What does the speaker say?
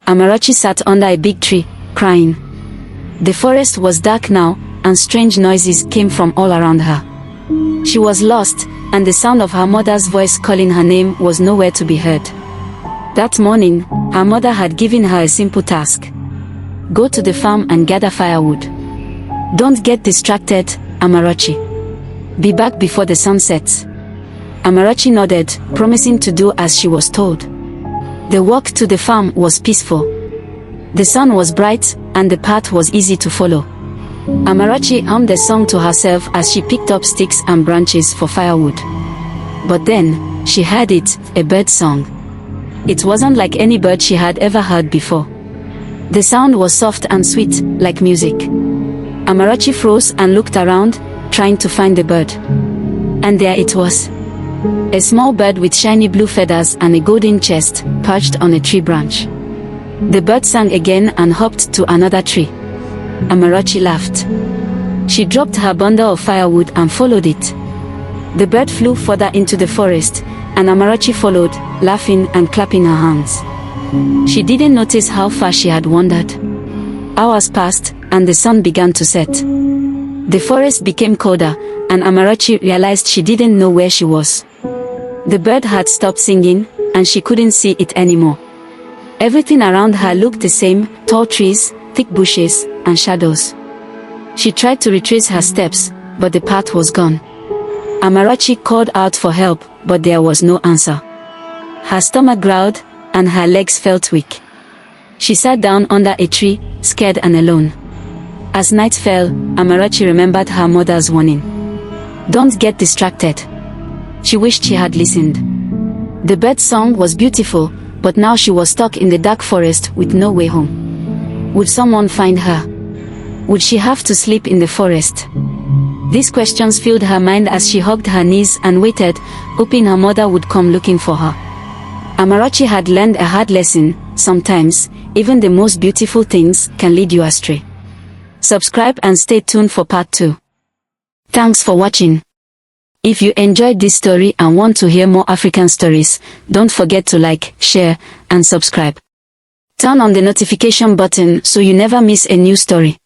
Amarachi sat under a big tree, crying. The forest was dark now, and strange noises came from all around her. She was lost, and the sound of her mother's voice calling her name was nowhere to be heard. That morning, her mother had given her a simple task. Go to the farm and gather firewood. Don't get distracted, Amarachi. Be back before the sun sets. Amarachi nodded, promising to do as she was told. The walk to the farm was peaceful. The sun was bright, and the path was easy to follow. Amarachi hummed a song to herself as she picked up sticks and branches for firewood. But then, she heard it, a bird song. It wasn't like any bird she had ever heard before. The sound was soft and sweet, like music. Amarachi froze and looked around, trying to find the bird. And there it was. A small bird with shiny blue feathers and a golden chest, perched on a tree branch. The bird sang again and hopped to another tree. Amarachi laughed. She dropped her bundle of firewood and followed it. The bird flew further into the forest, and Amarachi followed, laughing and clapping her hands. She didn't notice how far she had wandered. Hours passed, and the sun began to set. The forest became colder, and Amarachi realized she didn't know where she was. The bird had stopped singing, and she couldn't see it anymore. Everything around her looked the same, tall trees, thick bushes, and shadows. She tried to retrace her steps, but the path was gone. Amarachi called out for help, but there was no answer. Her stomach growled, and her legs felt weak. She sat down under a tree, scared and alone. As night fell, Amarachi remembered her mother's warning. Don't get distracted. She wished she had listened. The bird's song was beautiful, but now she was stuck in the dark forest with no way home. Would someone find her? Would she have to sleep in the forest? These questions filled her mind as she hugged her knees and waited, hoping her mother would come looking for her. Amarachi had learned a hard lesson. Sometimes, even the most beautiful things can lead you astray. Subscribe and stay tuned for part 2. Thanks for watching. If you enjoyed this story and want to hear more African stories, don't forget to like, share, and subscribe. Turn on the notification button so you never miss a new story.